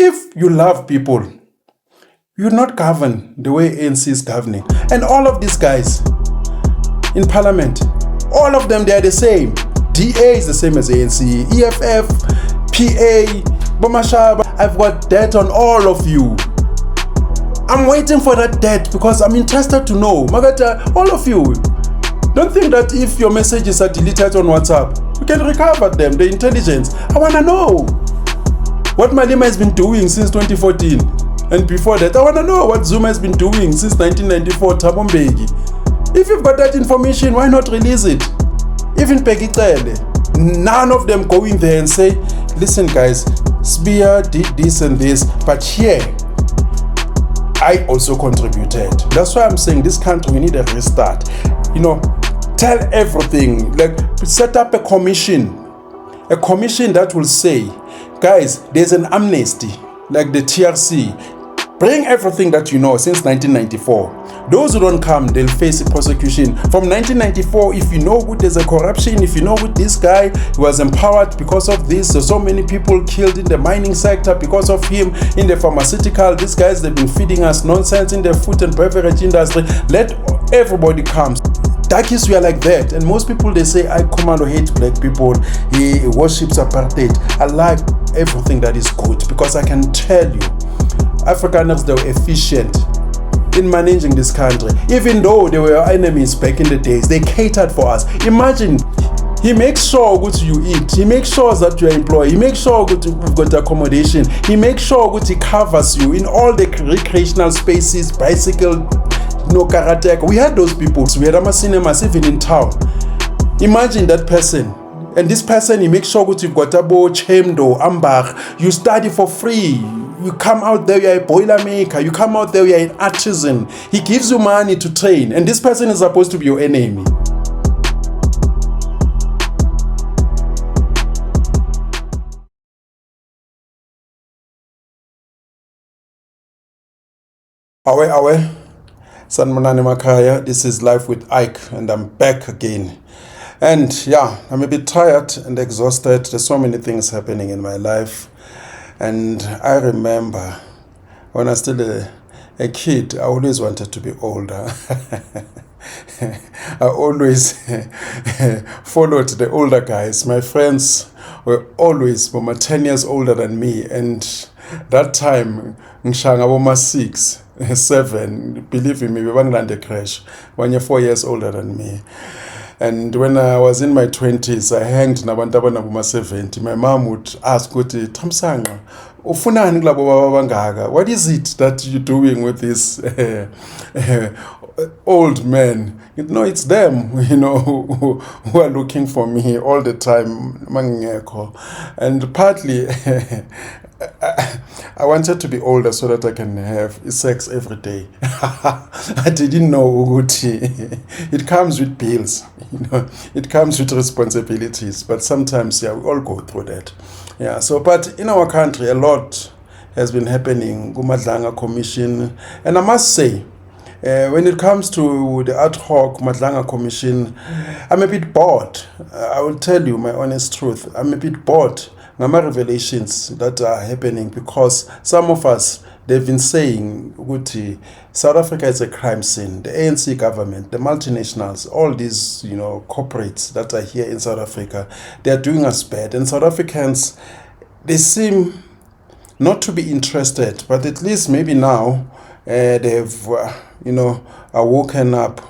If you love people, you not govern the way ANC is governing. And all of these guys in parliament, all of them, they are the same. DA is the same as ANC, EFF, PA, Bomashaba. I've got debt on all of you. I'm waiting for that debt because I'm interested to know. Magata, all of you, don't think that if your messages are deleted on WhatsApp, you can recover them, the intelligence. I want to know what Malema has been doing since 2014. And before that, I want to know what Zuma has been doing since 1994, Thabo Mbeki. If you've got that information, why not release it? Even Peggy Cele, none of them go in there and say, listen guys, Spear did this and this, but here, I also contributed. That's why I'm saying this country, we need a restart. Tell everything, like set up a commission that will say, guys, there's an amnesty, like the TRC. Bring everything that you know since 1994. Those who don't come, they'll face a prosecution. From 1994, if you know good, there's a corruption. If you know good, this guy was empowered because of this. There's so many people killed in the mining sector because of him. In the pharmaceutical, these guys, they've been feeding us nonsense in the food and beverage industry. Let everybody come. Darkies, we are like that. And most people, they say, Commando hates black people. He worships apartheid. I like everything that is good because I can tell you, Afrikaners, they were efficient in managing this country. Even though they were our enemies back in the days, they catered for us. Imagine, he makes sure that you eat. He makes sure that you are employed. He makes sure that you've got accommodation. He makes sure that he covers you in all the recreational spaces, bicycle, karate. We had those people. We had cinemas even in town. Imagine that person. And this person, he makes sure that you've got Abo, Chemdo, Ambach. You study for free. You come out there, you're a boiler maker. You come out there, you're an artisan. He gives you money to train. And this person is supposed to be your enemy. Awe. Sanmanani Makaya. This is Life with Ike. And I'm back again. And yeah, I'm a bit tired and exhausted. There's so many things happening in my life. And I remember when I was still a kid, I always wanted to be older. I always followed the older guys. My friends were always 10 years older than me. And that time, ngishanga boma 6, 7, believe in me, we were in the crash. When you're 4 years older than me. And when I was in my 20s, I hanged nabantu abanabuma 70. My mom would ask, Thamsanqa, ufunani kulabo baba bangaka? What is it that you're doing with this old men? No, it's them, who are looking for me all the time. And partly, I wanted to be older so that I can have sex every day. I didn't know Uguti. It comes with bills, it comes with responsibilities. But sometimes, we all go through that. But in our country, a lot has been happening. Madlanga Commission. And I must say, when it comes to the ad hoc Madlanga Commission, I'm a bit bored. I will tell you my honest truth. I'm a bit bored. Nama revelations that are happening because some of us, they've been saying, South Africa is a crime scene. The ANC government, the multinationals, all these, corporates that are here in South Africa, they are doing us bad. And South Africans, they seem not to be interested, but at least maybe now they've, are woken up.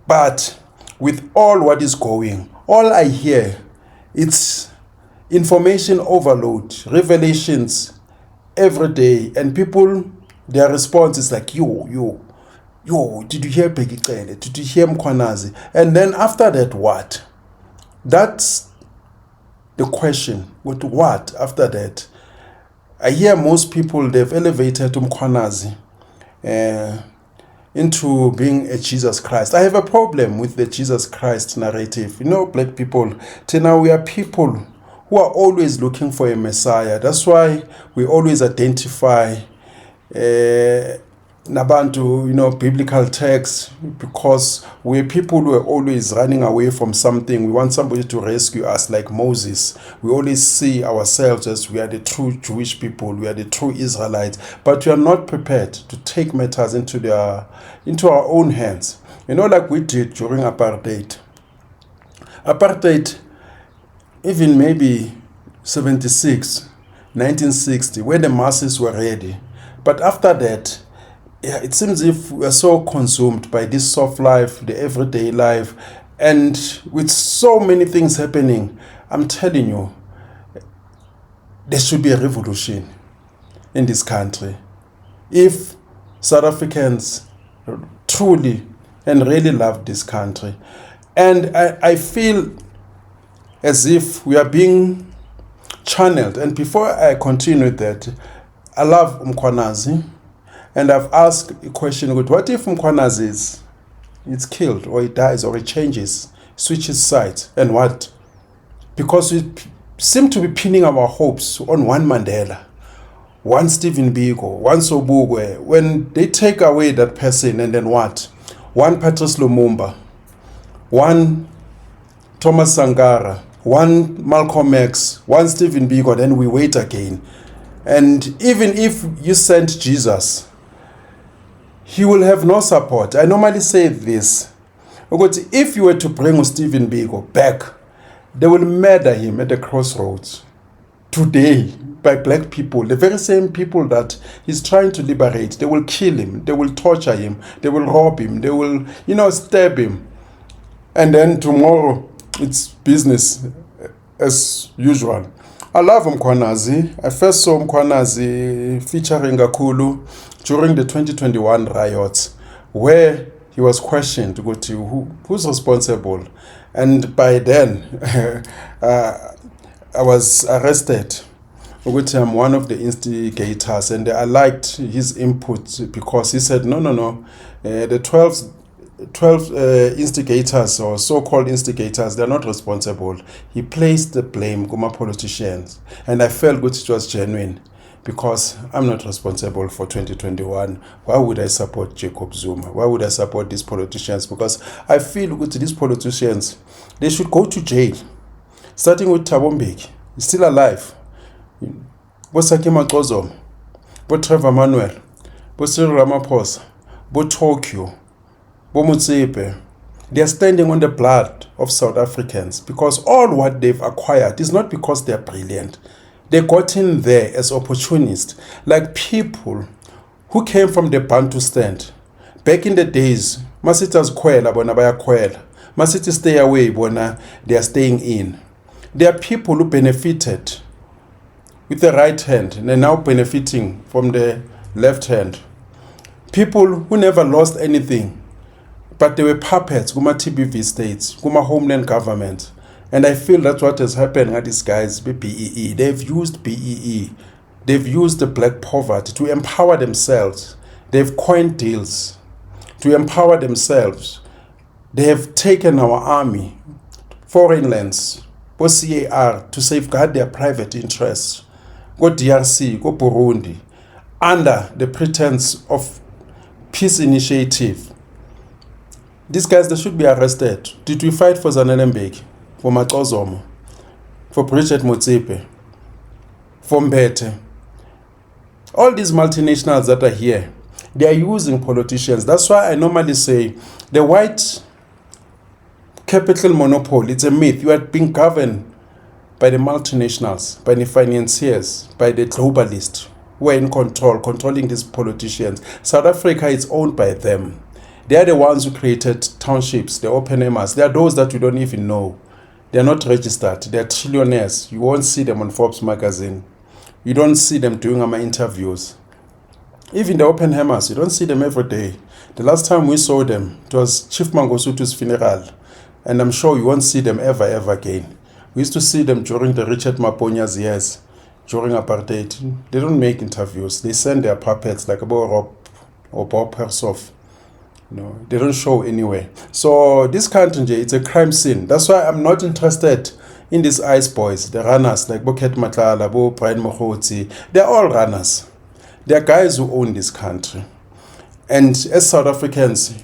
But with all what is going, all I hear, it's information overload, revelations every day, and people, their response is like, yo, did you hear Peggy Cele? Did you hear Mkhwanazi? And then after that, what? That's the question. With what after that? I hear most people, they've elevated Mkhwanazi into being a Jesus Christ. I have a problem with the Jesus Christ narrative. Black people, till now we are people who are always looking for a Messiah. That's why we always identify nabantu, biblical texts, because we're people who are always running away from something. We want somebody to rescue us, like Moses. We always see ourselves as we are the true Jewish people, we are the true Israelites, but we are not prepared to take matters into our own hands. Like we did during apartheid. Apartheid, even maybe 76, 1960, when the masses were ready. But after that, it seems if we are so consumed by this soft life, the everyday life, and with so many things happening, I'm telling you, there should be a revolution in this country. If South Africans truly and really love this country. And I feel as if we are being channeled. And before I continue with that, I love Mkhwanazi. And I've asked a question, what if Mkhwanazi is killed, or he dies, or he changes, switches sides, and what? Because we seem to be pinning our hopes on one Mandela, one Stephen Biko, one Sobukwe. When they take away that person, and then what? One Patrice Lumumba, one Thomas Sankara, one Malcolm X, one Stephen Biko, then we wait again. And even if you send Jesus, he will have no support. I normally say this, because if you were to bring Stephen Biko back, they will murder him at the crossroads today by black people, the very same people that he's trying to liberate. They will kill him, they will torture him, they will rob him, they will, stab him. And then tomorrow, it's business as usual. I love Mkhwanazi. I first saw Mkhwanazi featuring Akulu during the 2021 riots, where he was questioned to go to who's responsible. And by then, I was arrested. I'm one of the instigators, and I liked his input because he said, no, the 12 instigators, or so-called instigators, they're not responsible. He placed the blame on politicians, and I felt it was genuine, because I'm not responsible for 2021. Why would I support Jacob Zuma? Why would I support these politicians? Because I feel with these politicians, they should go to jail, starting with Thabo Mbeki. He's still alive. Bosaki Makozo, Bo Trevor Manuel, Bo Cyril Ramaphosa, Bo Tokyo, Bo Motsepe. They are standing on the blood of South Africans, because all what they've acquired is not because they're brilliant. They got in there as opportunists, like people who came from the Bantu stand. Back in the days, Masita's kwela bona baya kwela. Masita stay away bona they are staying in. There are people who benefited with the right hand and are now benefiting from the left hand. People who never lost anything, but they were puppets, Guma TBV states, Guma homeland government. And I feel that's what has happened at these guys, BEE. They've used BEE. They've used the black poverty to empower themselves. They've coined deals to empower themselves. They have taken our army, foreign lands, go CAR, to safeguard their private interests. Go DRC, go Burundi, under the pretense of peace initiative. These guys, they should be arrested. Did we fight for Zanele Mbeki, for Macozomo, for Bridget Motsepe, for Mbete? All these multinationals that are here, they are using politicians. That's why I normally say the white capital monopoly, it's a myth. You are being governed by the multinationals, by the financiers, by the globalists who are in control, controlling these politicians. South Africa is owned by them. They are the ones who created townships, the open-aimers. They are those that we don't even know. They are not registered. They are trillionaires. You won't see them on Forbes magazine. You don't see them doing interviews. Even the open-aimers, you don't see them every day. The last time we saw them, it was Chief Mangosuthu's funeral. And I'm sure you won't see them ever again. We used to see them during the Richard Maponya's years, during apartheid. They don't make interviews. They send their puppets like Rob or Bob Hersoff. They don't show anywhere. So this country, it's a crime scene. That's why I'm not interested in these ice boys, the runners like Boket Matlala, Brian Mogotsi. They're all runners. They're guys who own this country. And as South Africans,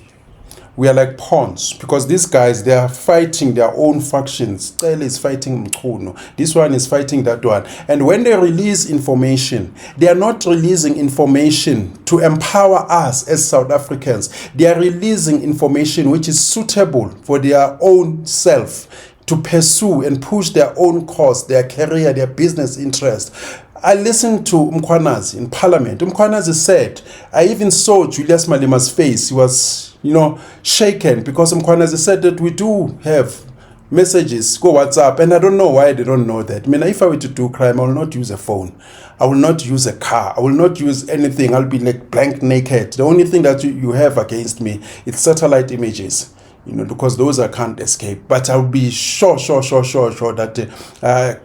we are like pawns, because these guys, they are fighting their own factions. Cele is fighting Mkhuno. This one is fighting that one. And when they release information, they are not releasing information to empower us as South Africans. They are releasing information which is suitable for their own self, to pursue and push their own cause, their career, their business interest. I listened to Mkhwanazi in Parliament. Mkhwanazi said, I even saw Julius Malima's face. He was, shaken, because Mkhwanazi said that we do have messages, go WhatsApp, and I don't know why they don't know that. I mean, if I were to do crime, I will not use a phone. I will not use a car. I will not use anything. I'll be like blank naked. The only thing that you have against me is satellite images. Because those I can't escape. But I'll be sure that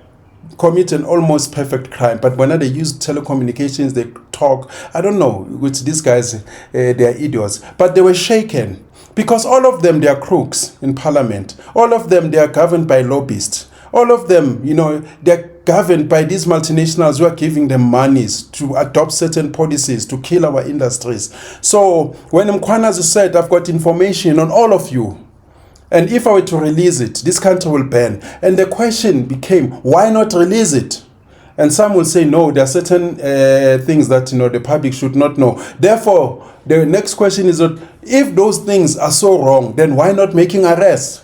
commit an almost perfect crime. But when they use telecommunications, they talk. I don't know, which these guys, they're idiots. But they were shaken, because all of them, they are crooks in Parliament. All of them, they are governed by lobbyists. All of them, they're governed by these multinationals who are giving them monies to adopt certain policies to kill our industries. So when Mkhwanazi said, I've got information on all of you, and if I were to release it, this country will burn. And the question became, why not release it? And some will say, no, there are certain things that the public should not know. Therefore, the next question is that if those things are so wrong, then why not making arrests?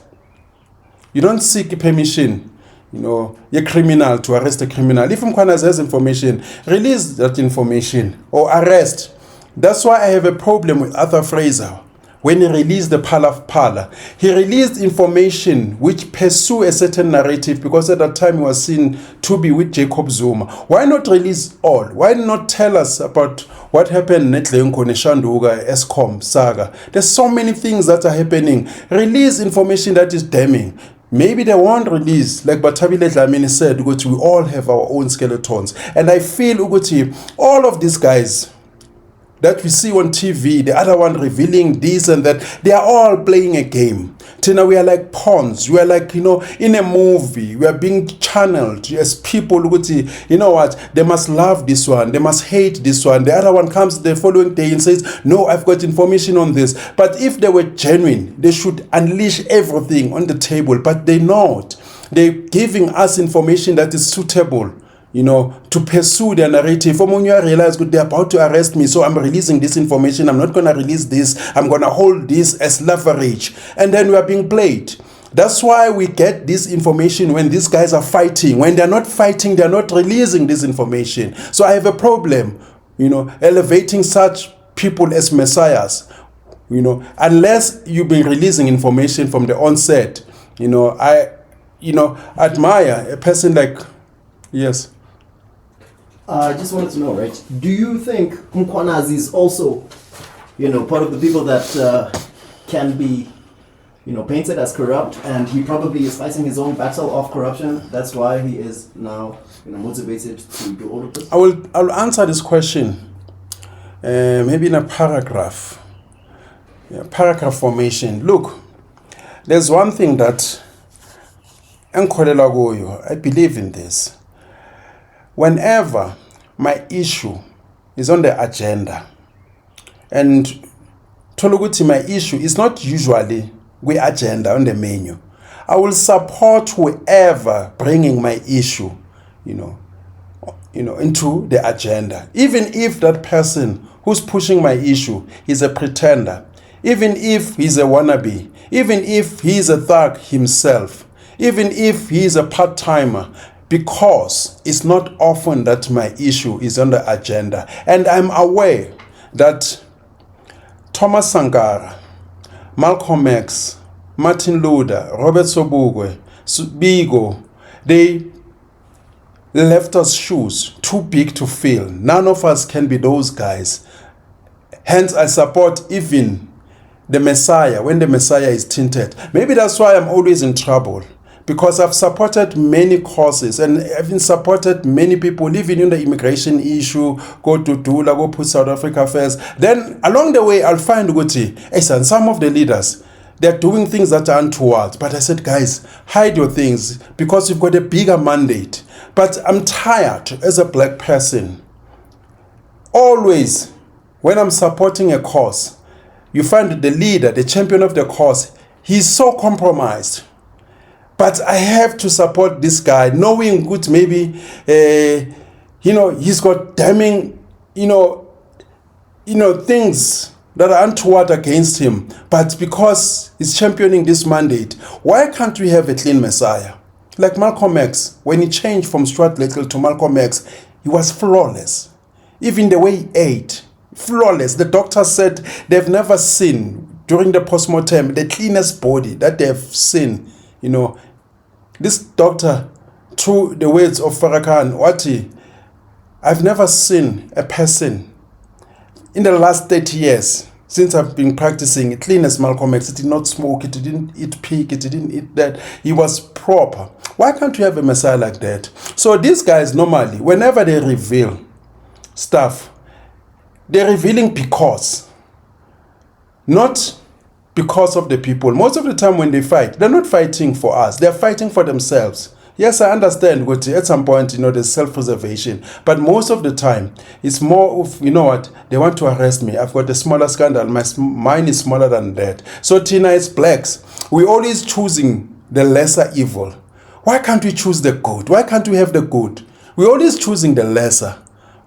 You don't seek permission, a criminal to arrest a criminal. If Mkhwanazi has information, release that information or arrest. That's why I have a problem with Arthur Fraser. When he released the Phala, he released information which pursue a certain narrative, because at that time he was seen to be with Jacob Zuma. Why not release all? Why not tell us about what happened in Netlenko, Neshanduga, Eskom, Saga? There's so many things that are happening. Release information that is damning. Maybe they won't release, like Batabile Dlamini said, Uguti, we all have our own skeletons. And I feel, Uguti, all of these guys that we see on TV, the other one revealing this and that, they are all playing a game. Tina, we are like pawns. We are like, in a movie. We are being channeled as people. You know what? They must love this one. They must hate this one. The other one comes the following day and says, no, I've got information on this. But if they were genuine, they should unleash everything on the table. But they're not. They're giving us information that is suitable, to pursue their narrative. When you realize they're about to arrest me, so I'm releasing this information. I'm not going to release this. I'm going to hold this as leverage. And then we are being played. That's why we get this information when these guys are fighting. When they're not fighting, they're not releasing this information. So I have a problem, elevating such people as messiahs, unless you've been releasing information from the onset. I admire a person like, yes. I just wanted to know, right? Do you think Mkhwanazi is also, part of the people that can be, painted as corrupt, and he probably is fighting his own battle of corruption? That's why he is now, motivated to do all of this. I'll answer this question, maybe in a paragraph. Paragraph formation. Look, there's one thing that I believe in this. Whenever my issue is on the agenda, and Toluguti, my issue is not usually the agenda on the menu, I will support whoever bringing my issue, into the agenda. Even if that person who's pushing my issue is a pretender, even if he's a wannabe, even if he's a thug himself, even if he's a part-timer, because it's not often that my issue is on the agenda. And I'm aware that Thomas Sankara, Malcolm X, Martin Luther, Robert Sobukwe, Biko, they left us shoes too big to fill. None of us can be those guys. Hence, I support even the Messiah when the Messiah is tinted. Maybe that's why I'm always in trouble. Because I've supported many causes, and I've been supported many people, even in the immigration issue, go to Dula, go put South Africa first. Then along the way, I'll find Guti, and some of the leaders, they're doing things that are untoward. But I said, guys, hide your things because you've got a bigger mandate. But I'm tired as a black person, always when I'm supporting a cause, you find the leader, the champion of the cause, he's so compromised. But I have to support this guy, knowing good maybe, he's got damning, things that are untoward against him. But because he's championing this mandate, why can't we have a clean Messiah? Like Malcolm X, when he changed from Stuart Little to Malcolm X, he was flawless. Even the way he ate, flawless. The doctor said they've never seen, during the postmortem, the cleanest body that they've seen. This doctor, through the words of Farrakhan, Wati, I've never seen a person in the last 30 years, since I've been practicing, clean as Malcolm X. It did not smoke, it didn't eat pig, it didn't eat that. He was proper. Why can't you have a Messiah like that? So these guys normally, whenever they reveal stuff, they're revealing because, not because of the people. Most of the time when they fight, they're not fighting for us, they're fighting for themselves. Yes, I understand, but at some point, there's self-preservation. But most of the time, it's more of, they want to arrest me. I've got a smaller scandal. Mine is smaller than that. So Tina is blacks. We're always choosing the lesser evil. Why can't we choose the good? Why can't we have the good? We're always choosing the lesser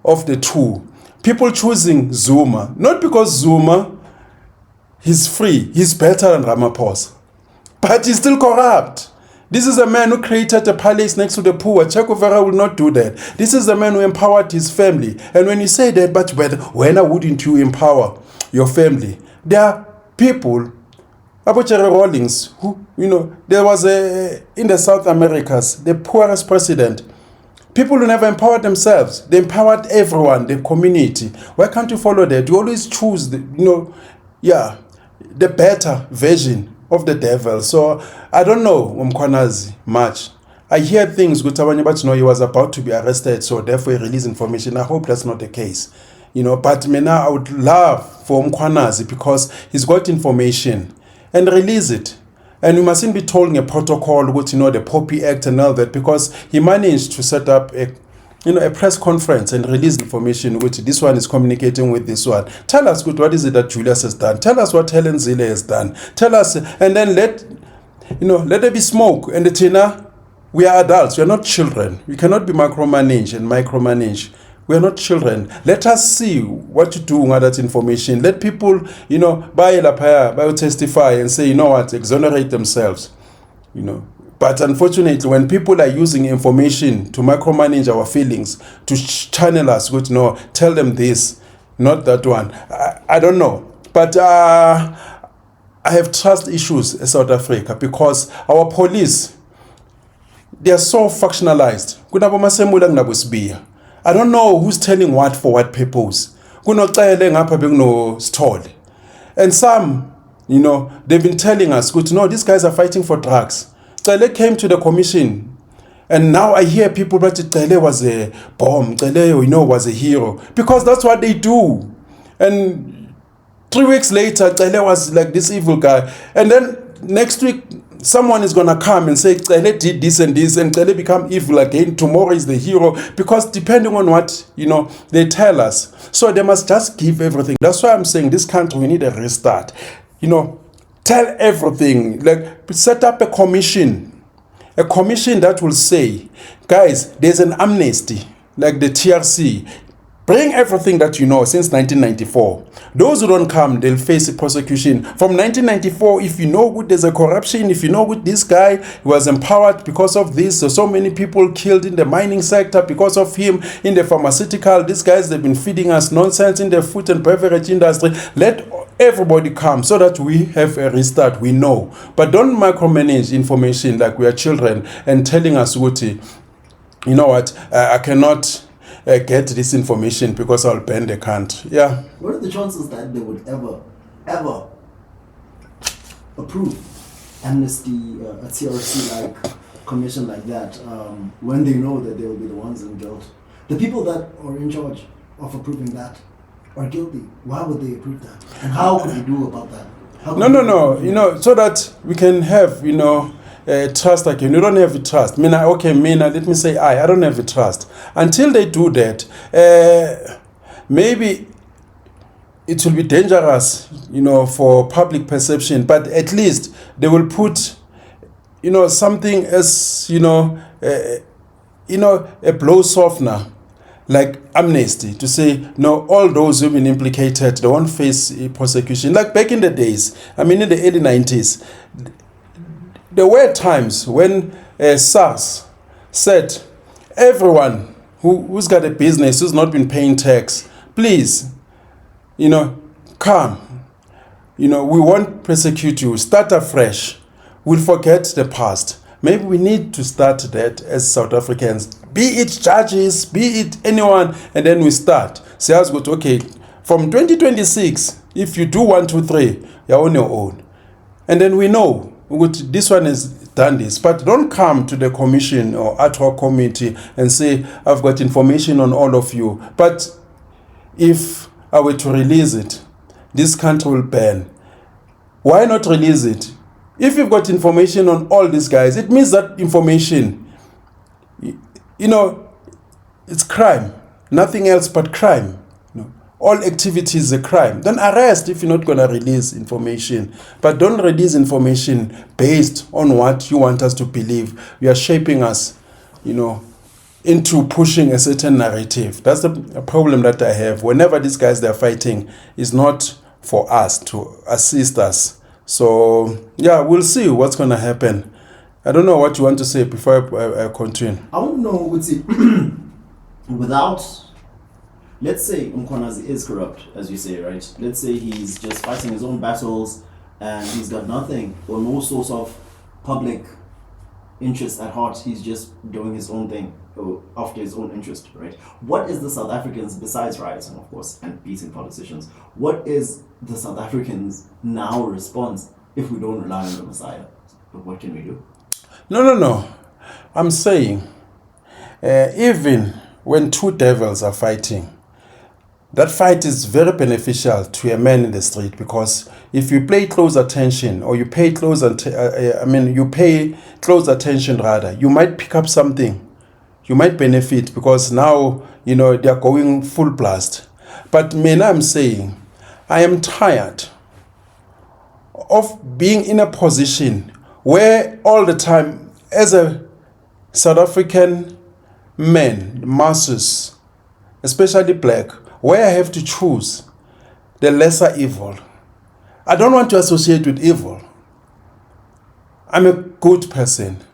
of the two. People choosing Zuma, not because Zuma, he's free, he's better than Ramaphosa, but he's still corrupt. This is a man who created a palace next to the poor. Che Guevara will not do that. This is a man who empowered his family. And when you say that, but when wouldn't you empower your family? There are people, about Jerry Rawlings, who, there was in the South Americas, the poorest president. People who never empowered themselves. They empowered everyone, the community. Why can't you follow that? You always choose the better version of the devil. So I don't know Mkhwanazi much. I hear things good he was about to be arrested, so therefore he released information. I hope that's not the case. But now I would love for Mkhwanazi, because he's got information, and release it. And we mustn't be told a protocol, the Poppy Act and all that, because he managed to set up a press conference and release information which this one is communicating with this one. Tell us, what is it that Julius has done? Tell us what Helen Zille has done. Tell us, and then let there be smoke. And the Tina, we are adults, we are not children. We cannot be micromanage. We are not children. Let us see what to do with that information. Let people, testify and say, exonerate themselves, But unfortunately, when people are using information to micromanage our feelings, to channel us, tell them this, not that one. I don't know. But I have trust issues in South Africa, because our police, they are so factionalized. I don't know who's telling what for what purpose. And some, they've been telling us, no, these guys are fighting for drugs. Cele came to the commission, and now I hear people that Cele was a bomb, Cele, was a hero, because that's what they do. And 3 weeks later, Cele was like this evil guy. And then next week, someone is going to come and say, Cele did this and this, and Cele become evil again. Tomorrow is the hero, because depending on what, they tell us. So they must just give everything. That's why I'm saying this country, we need a restart. Tell everything, set up a commission that will say, guys, there's an amnesty, like the TRC. Bring everything that since 1994. Those who don't come, they'll face a prosecution. From 1994, if there's a corruption, if this guy was empowered because of this, so many people killed in the mining sector because of him, in the pharmaceutical, these guys, they've been feeding us nonsense in the food and beverage industry. Let everybody come so that we have a restart, we know. But don't micromanage information like we are children and telling us, I cannot get this information because I'll ban the country. Yeah. What are the chances that they would ever approve amnesty, a TRC-like commission like that, when they know that they will be the ones in guilt? The people that are in charge of approving that are guilty. Why would they approve that? And how could we do about that? No. So that we can have, trust again. You don't have trust. Let me say I don't have trust. Until they do that, maybe it will be dangerous, for public perception, but at least they will put, something as, a blow softener, like amnesty, to say, no, all those who've been implicated, they won't face prosecution. Like back in the days, in the early 90s, there were times when SARS said, everyone who's got a business, who's not been paying tax, please, come. We won't persecute you. Start afresh. We'll forget the past. Maybe we need to start that as South Africans. Be it judges, be it anyone, and then we start. Say, okay, from 2026, if you do 1, 2, 3, you're on your own. And then we know, this one has done this. But don't come to the commission or ad hoc committee and say, I've got information on all of you. But if I were to release it, this country will burn. Why not release it? If you've got information on all these guys, it means that information, it's crime. Nothing else but crime. All activity is a crime. Then arrest if you're not going to release information. But don't release information based on what you want us to believe. You are shaping us, into pushing a certain narrative. That's the problem that I have. Whenever these guys they're fighting, is not for us to assist us. So, yeah, we'll see what's going to happen. I don't know what you want to say before I continue. I don't know, without, let's say Mkhwanazi is corrupt, as you say, right? Let's say he's just fighting his own battles and he's got nothing or no source of public interest at heart. He's just doing his own thing after his own interest, right? What is the South Africans, besides rioting, of course, and beating politicians, what is the South Africans now response if we don't rely on the Messiah? But what can we do? No. I'm saying, even when two devils are fighting, that fight is very beneficial to a man in the street, because if you pay close attention, or you pay close attention rather, you might pick up something. You might benefit, because now, they are going full blast. But I'm saying, I am tired of being in a position where all the time, as a South African man, masses, especially black, where I have to choose the lesser evil. I don't want to associate with evil. I'm a good person.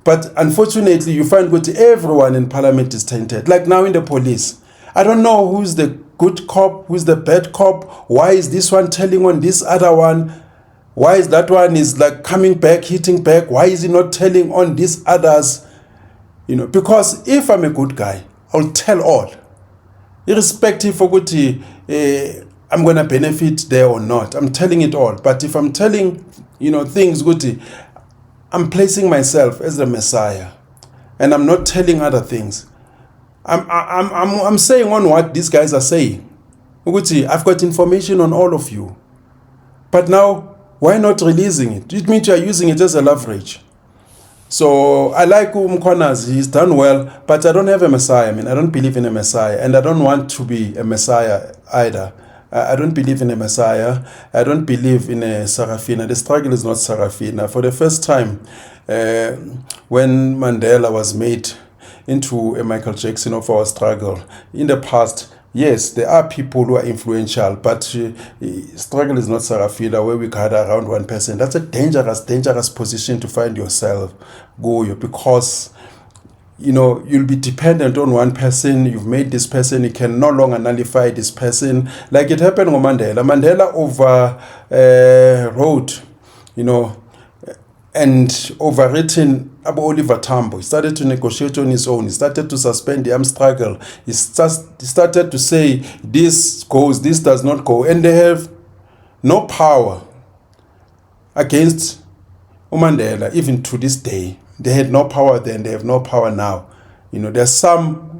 But unfortunately, you find that everyone in parliament is tainted. Like now in the police. I don't know who's the good cop, who's the bad cop. Why is this one telling on this other one? Why is that one is like coming back, hitting back? Why is he not telling on these others? Because if I'm a good guy, I'll tell all. Irrespective of what I'm going to benefit there or not. I'm telling it all. But if I'm telling, things good, I'm placing myself as the Messiah, and I'm not telling other things. I'm saying on what these guys are saying. I've got information on all of you, but now why not releasing it? It means you are using it as a leverage. So I like Mkhwanazi, he's done well, but I don't have a Messiah. I don't believe in a Messiah, and I don't want to be a Messiah either. I don't believe in a Messiah. I don't believe in a Sarafina. The struggle is not Sarafina. For the first time, when Mandela was made into a Michael Jackson of our struggle, in the past, yes, there are people who are influential, but struggle is not Sarafina, where we gather around one person. That's a dangerous position to find yourself, Goyo, because you'll be dependent on one person. You've made this person, you can no longer nullify this person. Like it happened with Mandela. Mandela overwrote, and overwritten Abu Oliver Tambo. He started to negotiate on his own. He started to suspend the armed struggle. He started to say, this goes, this does not go. And they have no power against Mandela, even to this day. They had no power then, they have no power now. There's some,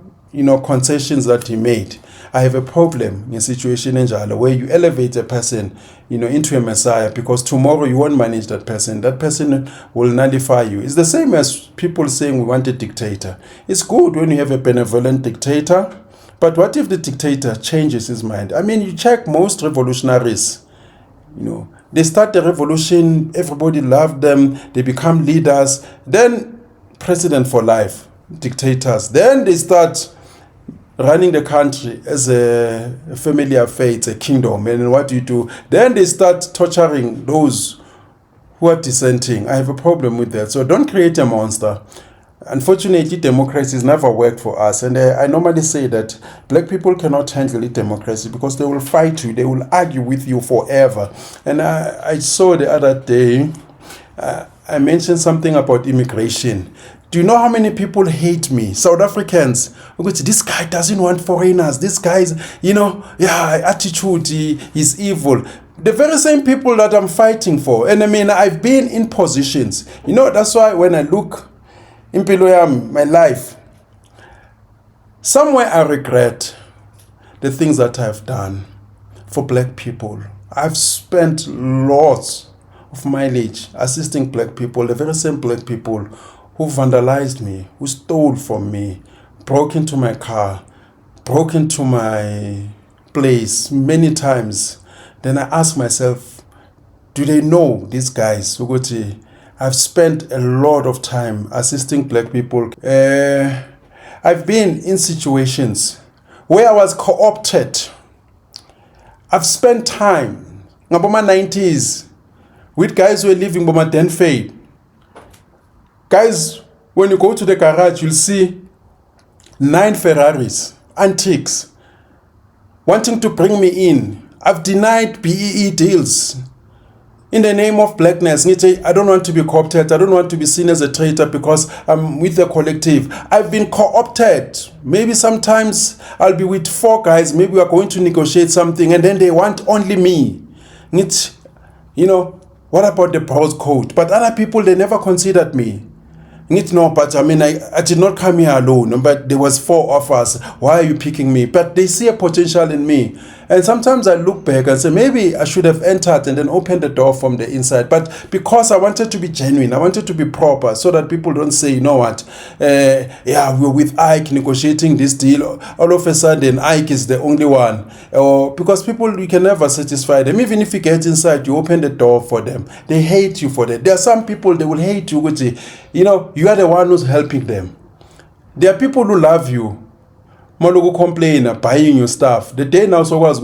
concessions that he made. I have a problem in a situation in Njalo where you elevate a person, into a Messiah, because tomorrow you won't manage that person. That person will nullify you. It's the same as people saying we want a dictator. It's good when you have a benevolent dictator, But what if the dictator changes his mind? I mean, you check most revolutionaries, they start the revolution, everybody loved them, they become leaders, then president for life, dictators. Then they start running the country as a family affair, it's a kingdom. And what do you do? Then they start torturing those who are dissenting. I have a problem with that. So don't create a monster. Unfortunately, democracy has never worked for us. And I normally say that black people cannot handle democracy because they will fight you. They will argue with you forever. And I saw the other day, I mentioned something about immigration. Do you know how many people hate me? South Africans. Because this guy doesn't want foreigners. This guy's, attitude, he's evil. The very same people that I'm fighting for. And I mean, I've been in positions. That's why when I look in my life, somewhere I regret the things that I've done for black people. I've spent lots of mileage assisting black people, the very same black people who vandalized me, who stole from me, broke into my car, broke into my place many times. Then I ask myself, do they know these guys? I've spent a lot of time assisting black people. I've been in situations where I was co-opted. I've spent time in my 90s with guys who are living in my Denfade. Guys, when you go to the garage, you'll see 9 Ferraris, antiques, wanting to bring me in. I've denied BEE deals in the name of blackness. I don't want to be co-opted. I don't want to be seen as a traitor because I'm with the collective. I've been co-opted. Maybe sometimes I'll be with 4 guys. Maybe we are going to negotiate something and then they want only me. What about the Browse Code? But other people, they never considered me. No, but I mean, I did not come here alone, but there was 4 of us. Why are you picking me? But they see a potential in me. And sometimes I look back and say, maybe I should have entered and then opened the door from the inside. But because I wanted to be genuine, I wanted to be proper so that people don't say, you know what, we're with Ike negotiating this deal. All of a sudden, Ike is the only one. Because people, you can never satisfy them. Even if you get inside, you open the door for them. They hate you for that. There are some people, they will hate you. You are the one who's helping them. There are people who love you. Malogu complain, buying your stuff. The day now so was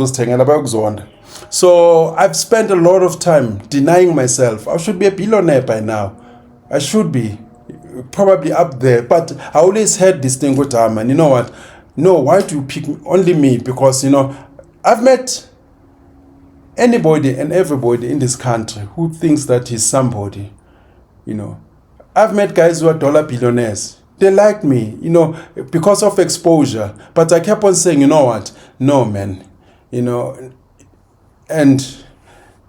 So I've spent a lot of time denying myself. I should be a billionaire by now. I should be probably up there. But I always had this thing with and you know what? No, why do you pick only me? Because I've met anybody and everybody in this country who thinks that he's somebody. I've met guys who are dollar billionaires. They liked me, because of exposure. But I kept on saying, you know what? No, man. And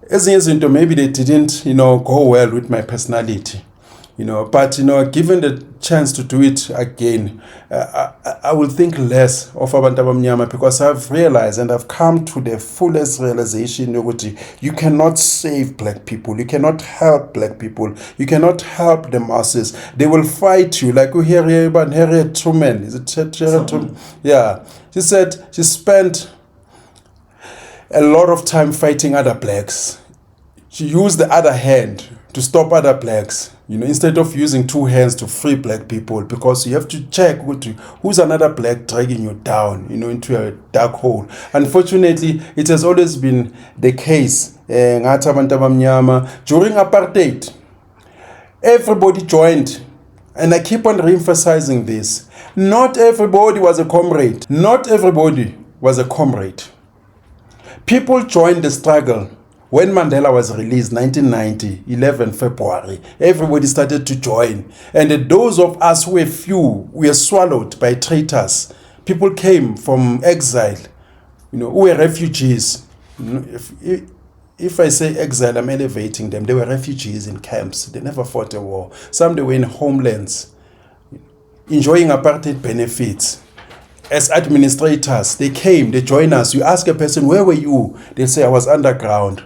maybe they didn't, go well with my personality. But given the chance to do it again, I will think less of Abantu Abamnyama because I've realized and I've come to the fullest realization that you cannot save black people, you cannot help black people, you cannot help the masses. They will fight you. Like we hear here about Harriet Truman. Is it Harriet Truman? Yeah. She said she spent a lot of time fighting other blacks. She used the other hand to stop other blacks, instead of using 2 hands to free black people, because you have to check who's another black dragging you down, into a dark hole. Unfortunately, it has always been the case. During apartheid, everybody joined, and I keep on re-emphasizing this. Not everybody was a comrade. Not everybody was a comrade. People joined the struggle. When Mandela was released, 1990, 11 February, everybody started to join. And those of us who were few, we were swallowed by traitors. People came from exile, who were refugees. If I say exile, I'm elevating them. They were refugees in camps. They never fought a war. Some they were in homelands, enjoying apartheid benefits. As administrators, they came, they joined us. You ask a person, where were you? They say, I was underground.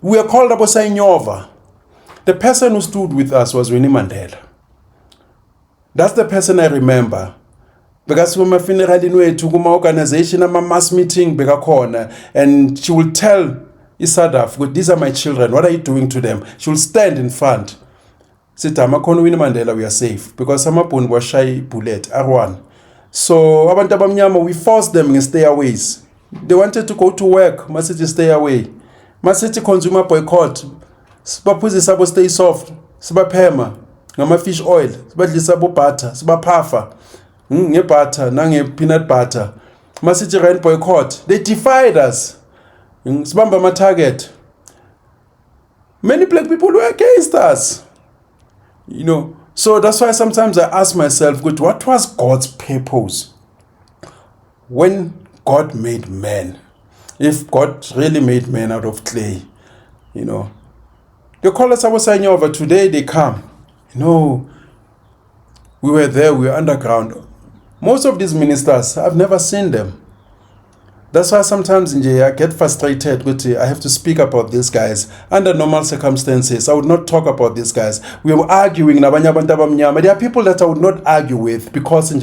We are called Abosayinyova. The person who stood with us was Winnie Mandela. That's the person I remember. bekasifuma funeral inwethu kuma organization ama mass meeting bekakhona, and she will tell iSADF, these are my children, what are you doing to them? She will stand in front. Sithi amakhona Winnie Mandela, we are safe because amabhunu washaya bullet R1. So abantu abamnyama, we forced them in stayaways. They wanted to go to work, masithi stay away. Masithi consumer boycott. Sibaphuzisa bo stay soft, sibaphema ngama fish oil, sibadlisa bo butter, sibaphafa ngebutter nange peanut butter. Masithi rent boycott. They defied us. Sibamba ama target. Many black people were against us. You know, so that's why sometimes I ask myself, what was God's purpose when God made man? If God really made man out of clay, you know. They call us Abosanyova, today they come. You know, we were there, we were underground. Most of these ministers, I've never seen them. That's why sometimes I get frustrated with I have to speak about these guys. Under normal circumstances, I would not talk about these guys. We were arguing. There are people that I would not argue with because I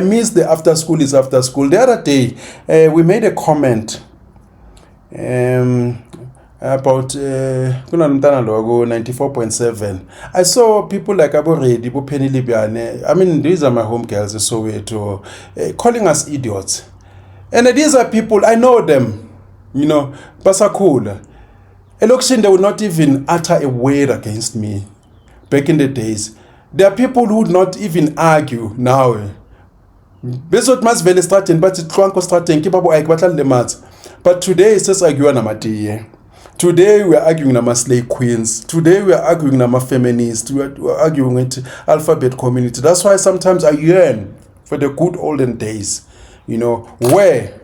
miss the after school is after school. The other day, we made a comment about 94.7. I saw people like Aboredi, Penny Libyane. I mean, these are my home girls, Soweto, calling us idiots. And these are people, I know them, you know, Basakula. Election, they would not even utter a word against me. Back in the days, there are people who would not even argue now. Besot mas vele straten, but it's Twanko straten, keep up but today it says argue na. Today we are arguing nama slave queens. Today we are arguing nama feminists. We are arguing with alphabet community. That's why sometimes I yearn for the good olden days, you know, where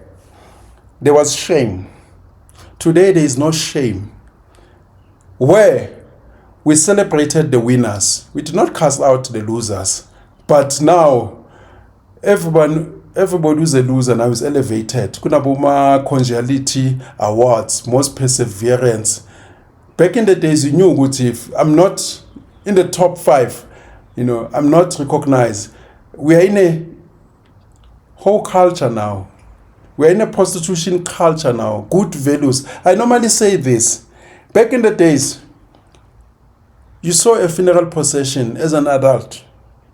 there was shame. Today there is no shame. Where we celebrated the winners. We did not cast out the losers. But now everybody who's a loser now is elevated. Kunabuma Congeality Awards, most perseverance. Back in the days, you knew good if I'm not in the top 5, you know, I'm not recognized. We are in a whole culture now. We are in a prostitution culture now. Good values. I normally say this. Back in the days, you saw a funeral procession as an adult.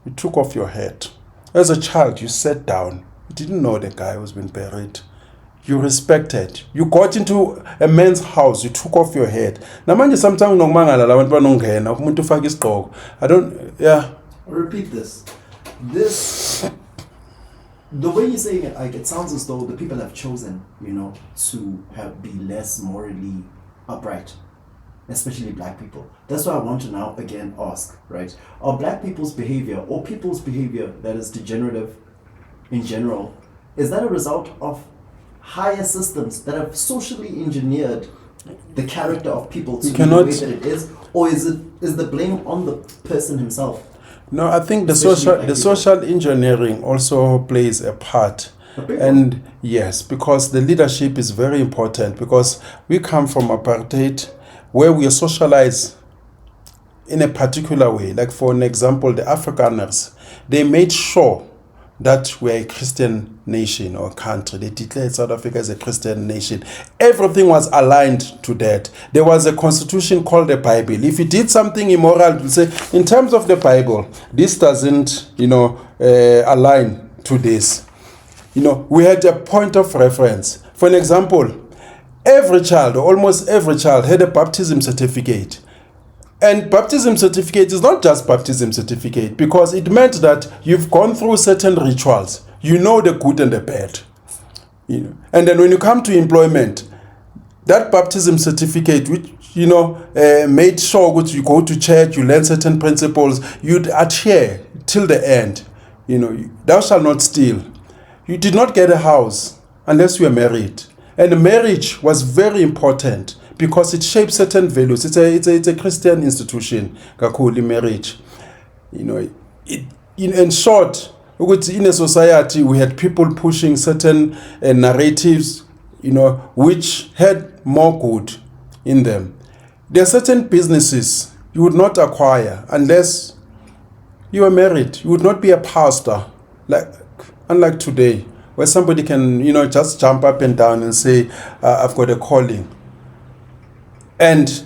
You took off your hat. As a child, you sat down. You didn't know the guy who's been buried. You respected. You got into a man's house. You took off your head. Namanje sometimes I don't. Yeah. Repeat this. The way you're saying it, like, it sounds as though the people have chosen, you know, to be less morally upright, especially black people. That's why I want to now again ask, right? Are black people's behavior or people's behavior that is degenerative in general, is that a result of higher systems that have socially engineered the character of people to be the way that it is, or is the blame on the person himself? No, I think the social engineering also plays a part. And yes, because the leadership is very important, because we come from apartheid where we are socialized in a particular way. Like for an example, the Afrikaners, they made sure that we're a Christian nation or country. They declared South Africa as a Christian nation. Everything was aligned to that. There was a constitution called the Bible. If you did something immoral, you say, in terms of the Bible, this doesn't, align to this. You know, we had a point of reference. For an example, every child, or almost every child, had a baptism certificate. And baptism certificate is not just baptism certificate, because it meant that you've gone through certain rituals. You know the good and the bad. You know. And then when you come to employment, that baptism certificate, which made sure that you go to church, you learn certain principles, you'd adhere till the end. You know, thou shalt not steal. You did not get a house unless you were married. And marriage was very important, because it shapes certain values. It's a Christian institution, kakhulu marriage. You know, in short, in a society we had people pushing certain narratives, which had more good in them. There are certain businesses you would not acquire unless you were married. You would not be a pastor, unlike today, where somebody can, just jump up and down and say, I've got a calling. And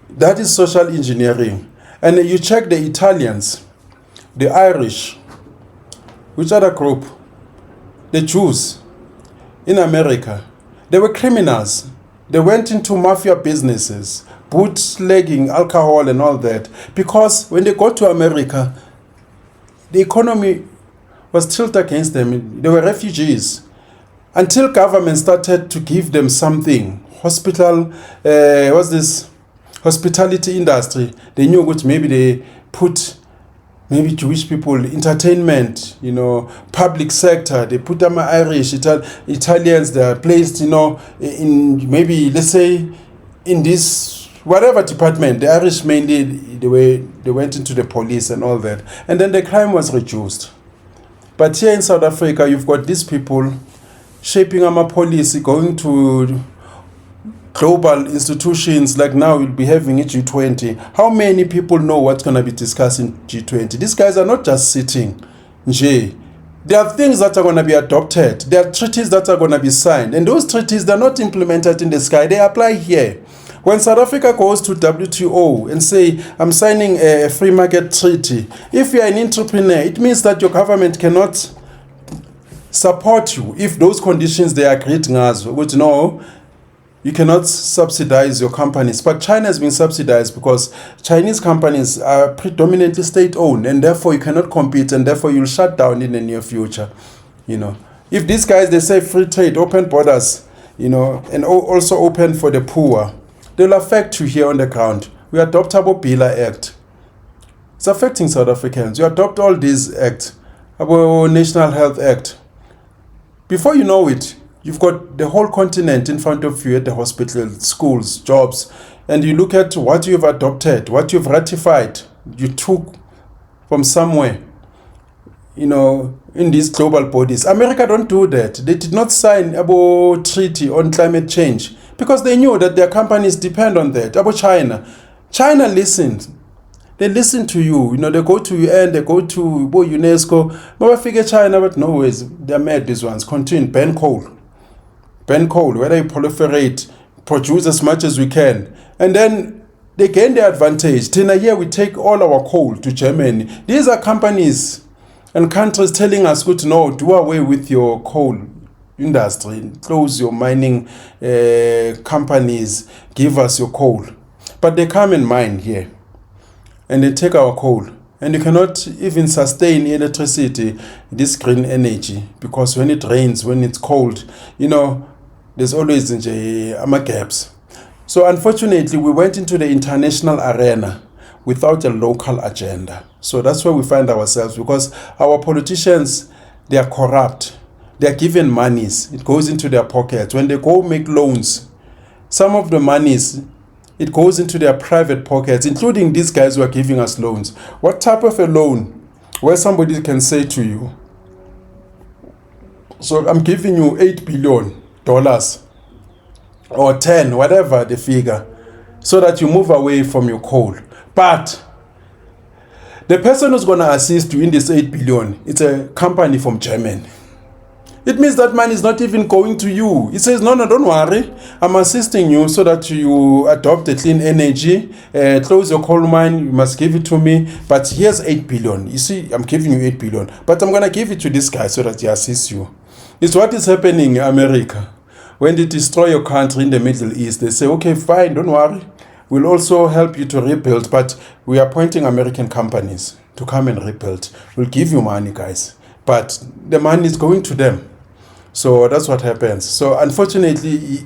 that is social engineering. And you check the Italians, the Irish, which other group? The Jews in America. They were criminals. They went into mafia businesses, bootlegging alcohol and all that. Because when they got to America, the economy was tilted against them. They were refugees. Until government started to give them something. Hospitality industry. They knew which maybe they put Jewish people, entertainment, public sector. They put them Irish, Italians. They are placed, in maybe, let's say, in this whatever department. The Irish mainly they went into the police and all that, and then the crime was reduced. But here in South Africa, you've got these people shaping our policy, going to global institutions, like now we'll be having a G20. How many people know what's going to be discussed in G20? These guys are not just sitting. There are things that are going to be adopted. There are treaties that are going to be signed. And those treaties, they're not implemented in the sky. They apply here. When South Africa goes to WTO and say, I'm signing a free market treaty, if you're an entrepreneur, it means that your government cannot support you if those conditions they agreed as, which no, you cannot subsidize your companies. But China has been subsidized because Chinese companies are predominantly state-owned, and therefore you cannot compete, and therefore you'll shut down in the near future. If these guys, they say free trade, open borders, and also open for the poor, they'll affect you here on the ground. We adopt Abo Bila Act. It's affecting South Africans. You adopt all these acts, our National Health Act. Before you know it, you've got the whole continent in front of you at the hospital, schools, jobs, and you look at what you've adopted, what you've ratified, you took from somewhere, in these global bodies. America don't do that. They did not sign a treaty on climate change because they knew that their companies depend on that. About China listened. They listen to you. They go to UN, they go to UNESCO. But I figure China, but no ways, they're mad, these ones. Continue, ban coal, whether you proliferate, produce as much as we can. And then they gain the advantage. Then a year we take all our coal to Germany. These are companies and countries telling us, good, no, do away with your coal industry, close your mining companies, give us your coal. But they come and mine here, and they take our coal. And you cannot even sustain electricity, this green energy, because when it rains, when it's cold, there's always gaps. So unfortunately, we went into the international arena without a local agenda. So that's where we find ourselves, because our politicians, they are corrupt. They are given monies. It goes into their pockets. When they go make loans, some of the monies, it goes into their private pockets, including these guys who are giving us loans. What type of a loan where somebody can say to you, so I'm giving you $8 billion or 10, whatever the figure, so that you move away from your coal. But the person who's going to assist you in this 8 billion, it's a company from Germany. It means that money is not even going to you. It says, no, don't worry. I'm assisting you so that you adopt a clean energy, close your coal mine, you must give it to me. But here's 8 billion. You see, I'm giving you 8 billion. But I'm going to give it to this guy so that he assists you. It's what is happening in America. When they destroy your country in the Middle East, they say, okay, fine, don't worry. We'll also help you to rebuild, but we are appointing American companies to come and rebuild. We'll give you money, guys. But the money is going to them. So that's what happens. So unfortunately,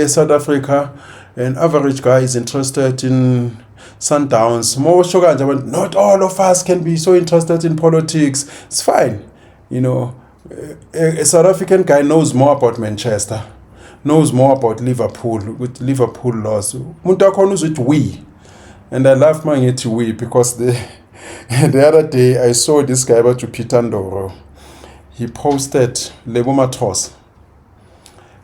South Africa, an average guy is interested in Sundowns. Not all of us can be so interested in politics. It's fine. A South African guy knows more about Manchester, knows more about Liverpool, with Liverpool loss. We. And I laugh mangithi we because the other day I saw this guy about Peter Ndoro. He posted Lebo Matos,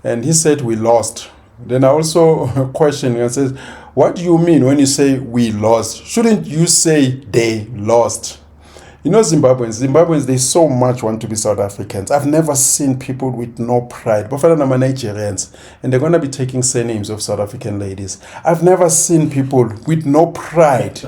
and he said we lost. Then I also questioned and said, What do you mean when you say we lost? Shouldn't you say they lost? You know, Zimbabweans, they so much want to be South Africans. I've never seen people with no pride. But for them, I'm Nigerians, and they're going to be taking surnames of South African ladies. I've never seen people with no pride.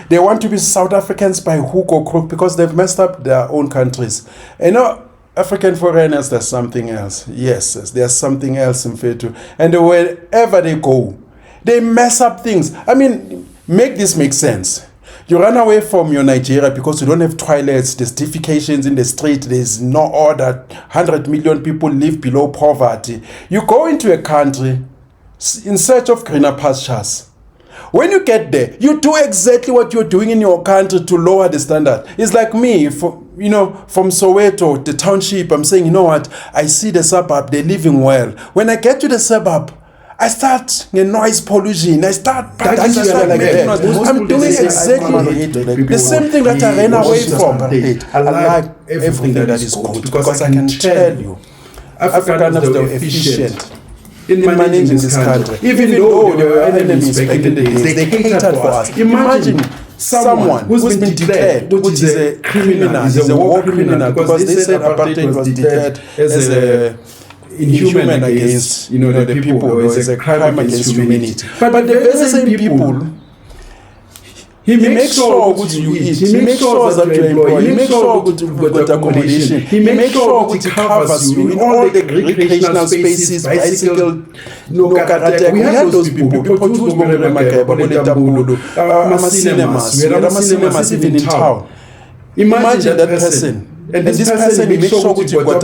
They want to be South Africans by hook or crook because they've messed up their own countries. You know, African foreigners, there's something else. Yes, there's something else in Fetu. And wherever they go, they mess up things. I mean, make this make sense. You run away from your Nigeria because you don't have toilets, there's defecations in the street, there's no order, 100 million people live below poverty. You go into a country in search of greener pastures. When you get there, you do exactly what you're doing in your country to lower the standard. It's like me, from Soweto, the township, I'm saying, you know what, I see the suburb, they're living well. When I get to the suburb, I start noise pollution. I'm doing exactly the same thing that I ran away from. I like everything that is good because I can tell you, Africans are efficient in managing this country. Even though there were enemies back in the days, they hated for us. Imagine someone who's been declared, which is a criminal, is a war criminal, because they said apartheid was declared as a inhuman against the people, or is a crime against humanity. But the very same people, he makes sure what you eat, he makes sure that you employ, he makes sure what you got accommodation, he makes sure what he covers you in all the recreational spaces, bicycle, karate. We have those people produce cinemas, we have cinemas even in town. Imagine that person. And this person, he makes sure that you got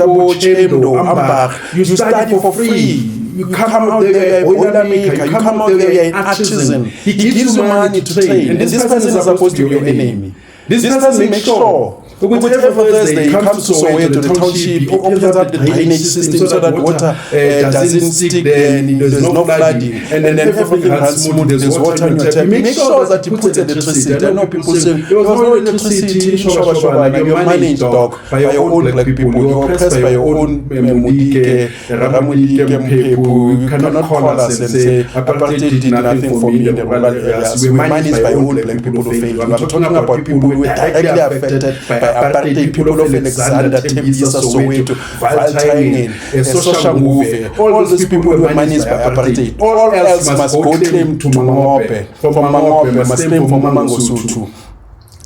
you study for free. You come out there, you come out there in artisan. He gives you money to train. And this person is supposed to be your enemy. This person makes sure. Whatever Thursday, he comes to Soweto, to the township, he opens up the drainage system so that water doesn't stick there, and there's no flooding, and then everything runs smooth, there's water in your tap. He makes sure that he puts electricity. I know people say, there was no electricity in Shoba, and you're managed, dog, by your own black people, you're oppressed by your own Mudike, Ramudike Mpepu. You cannot call us and say, apartheid did nothing for me in the rural areas. We're managed by your own black people who failed. I'm talking about people who were directly affected by apartheid, people of Alexander, Tembisa, Soweto, Valtainen, Social Move, all those people who are managed by apartheid. All else must go claim to Mangope, from Mangope, must claim from Mangosuthu.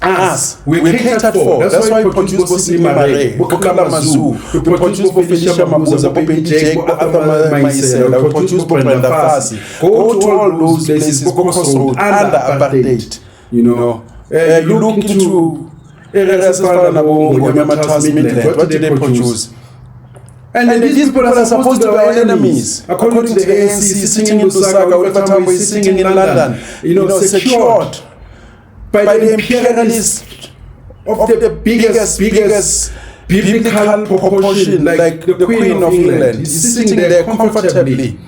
Us, we're catered for. That's why we produce Bosili Mare, Bokala Mazu, we produce Felicia Mabuza, Pope Jake, Other Maisel, we produce Brenda Fasi. Go to all those places, Bokos Road, under apartheid. You look into areas around Midland, what do they produce? And these people are supposed to be our enemies. According to the ANC, singing in Lusaka, Oliver Tambo is singing in London, secured by the imperialists of the biggest biblical proportion, like the Queen of England. He's sitting there comfortably,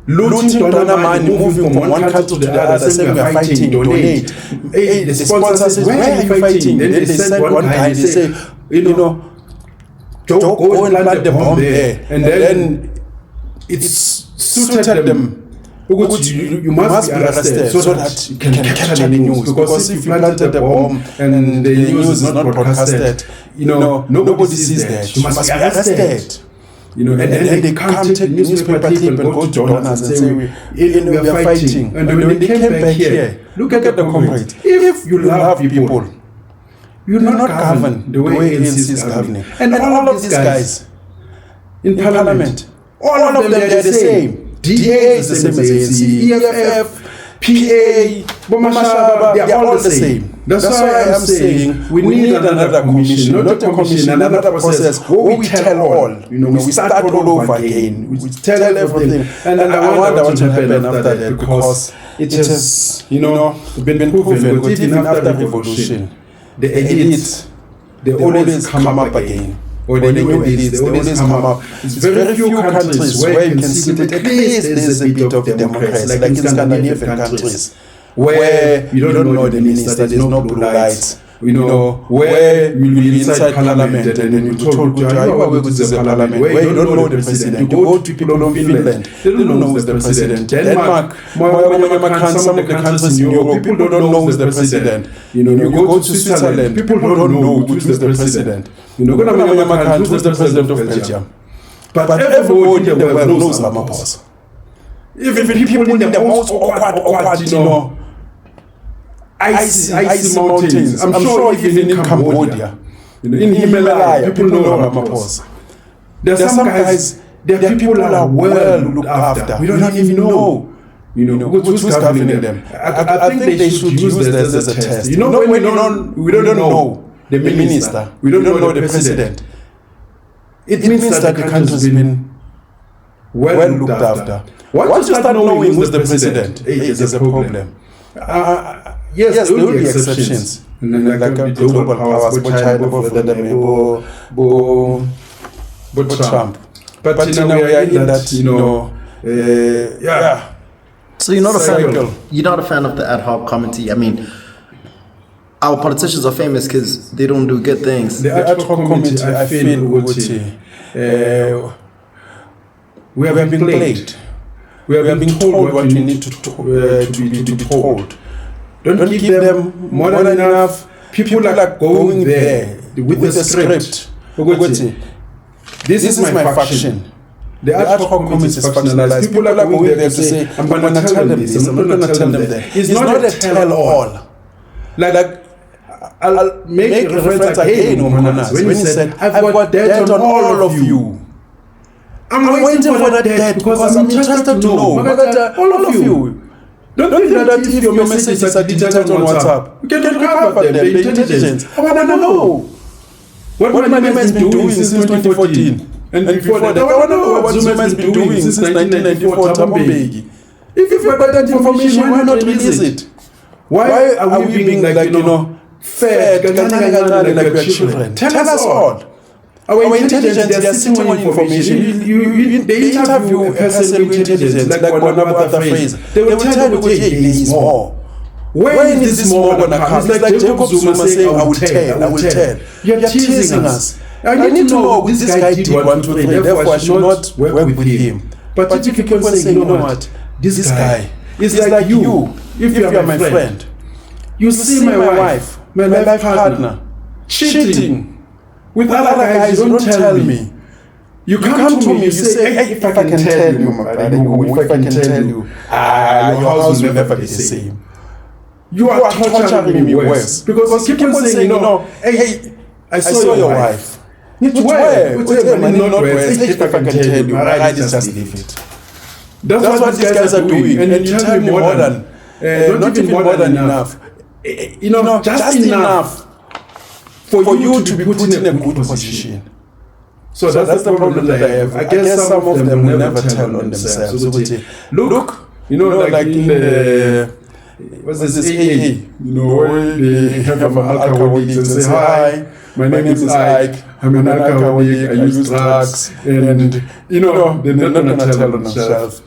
looting donor money, moving from one country to the other, saying we are fighting, donate. The sponsor says, where are you fighting? Then they send one guy, they say, go and plant the bomb there. And then it's suited them. You must be arrested so that you can capture the news. Because if you planted the bomb and the news is not broadcasted, nobody sees that. You must be arrested. And then they come take newspaper clip and go to donors and say we are fighting. And when they came back here, look at the comrades. If you love people, you're not governed the way ANC is governing. And all of these guys in parliament, all of them, they're the same. DA is the same as ANC, EFF, PA, Bomashaba, they're all the same. That's why I'm saying we need another commission, not a commission, another process where we tell all. We start all over again. We tell everything. And I wonder what will happen after that, because it has, been proven, even after the revolution, the elites, they always come up again. Or the new elites, they always come up. It's very few countries where you can see that at least there's a bit of democracy, like in Scandinavian countries, where you don't know the minister, there's no blue lights, where you'll be inside parliament and then you'll be told, you are going to the parliament, where you don't know the president. You go to people in Finland, they don't know who's the president. Denmark, some of the countries in Europe, people don't know who's the president. You go to Switzerland, people don't know who's the president. Who's the president of Belgium. But everybody in the world knows Ramaphosa. Even people in the most awkward, icy mountains. I'm sure even in Cambodia, in Himalaya, people know Ramaphosa. There are some guys, there are people that are well looked after. We don't even know. Who's governing them? I think they should use this as a test. When we don't know the minister, we don't know the president. It means that the country's been well looked after. Once you start knowing who's the president, there's a problem. Yes, there will be exceptions. Like the global powers, Trump. But we are in that, yeah. So you're not a fan of the ad hoc committee. I mean, our politicians are famous because they don't do good things. The ad hoc committee, I feel, we have been played. We have been told what we need to be told. Don't give them more than enough. People are going there with the script. This is my faction. The ad hoc committee is factionalized. People are going there to say, I'm going to tell them this, I'm not going to tell them that. It's not a tell-all. Like I'll make a reference again when he said, I've got debt on all of you. I'm waiting for that debt because I'm interested to know. All of you. Don't think that if your messages are deleted on WhatsApp, you can recover them, the intelligence. I want to know what my name has been doing since 2014. And before that, I want to know what Zuma has been doing since 1994, Tambambegi. If you've got that information, why not release it? Why are we being fed like we're children? Tell us all. Our intelligence, they are sitting on information. They interview a person with intelligence, like one other phrase. They will tell you, hey, there is more. When is this more going to come? It's like Jacob Zuma saying, I will tell. You're teasing us. I need to know this guy did 1, 2, 3, therefore I should not work with him. But if you keep on saying, you know what, this guy is like you, if you are my friend. You see my wife, my life partner, cheating with other guys, you don't tell me. You come to me, you say, hey, if I can tell you, my brother, if I can tell you, your house will never be the same. You are torturing me worse. Because you keep on saying, hey, I saw your wife. Which way? Not worse. If I can tell you, I just leave it. That's what these guys are doing. And you tell me more than, not even more than enough. Just enough for you to be put in a good position. So that's the problem that I have. I guess some of them will never tell on themselves. Look, like in the, what's this AA? When they have an alcoholic and say, hi, my name is Ike, I'm an alcoholic, I use drugs, and they're not going to tell on themselves.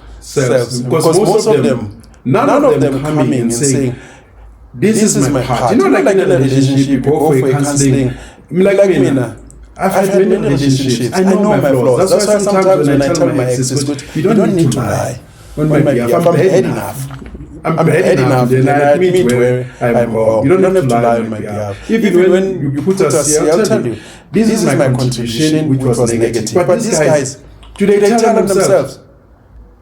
Because most of them, none of them coming and saying, this is my part. Like in a relationship, you go for a counseling. Like me now. I've had many relationships. I know my flaws. That's why sometimes when I tell my exes, you don't need to lie. On my behalf, I'm bad enough. I'm bad enough, then I admit where I'm wrong. You don't have to lie on my behalf. Even when you put us here, I'll tell you, this is my contribution, which was negative. But these guys, do they tell themselves?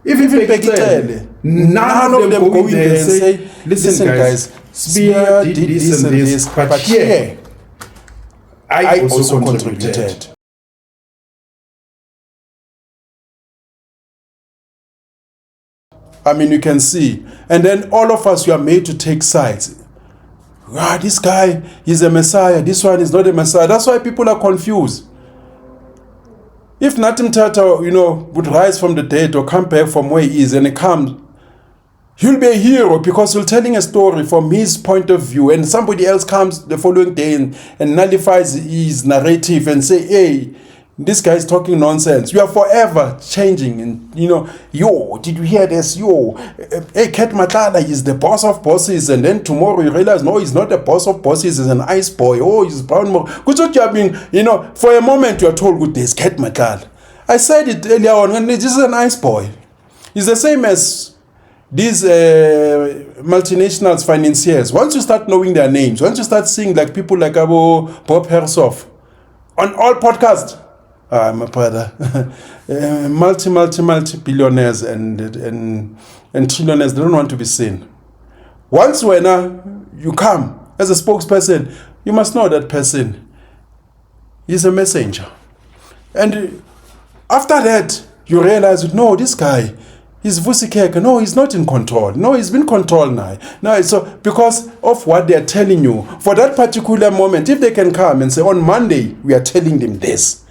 Even Pekitele, none of them go in there and say, listen guys, Spear did this and this, but here, I also contributed. I mean, you can see. And then all of us, you are made to take sides. This guy is a messiah. This one is not a messiah. That's why people are confused. If Natim Tata, would rise from the dead or come back from where he is and he comes, he'll be a hero because he's telling a story from his point of view, and somebody else comes the following day and nullifies his narrative and say, hey, This guy is talking nonsense. You are forever changing. And, yo, did you hear this? Yo, hey, Ket Matlala is the boss of bosses. And then tomorrow you realize, no, he's not the boss of bosses. He's an ice boy. Oh, he's brown. For a moment you are told, good days, Ket Matlala. I said it earlier on, and this is an ice boy. It's the same as these multinationals, financiers. Once you start knowing their names, once you start seeing like people like Bob Hersoff on all podcasts, my brother, multi billionaires and trillionaires, they don't want to be seen. Once when you come as a spokesperson, you must know that person is a messenger. And after that, you realize, no, this guy, he's Vusikeke. No, he's not in control. No, he's been controlled now. No, so because of what they're telling you, for that particular moment, if they can come and say, on Monday, we are telling them this.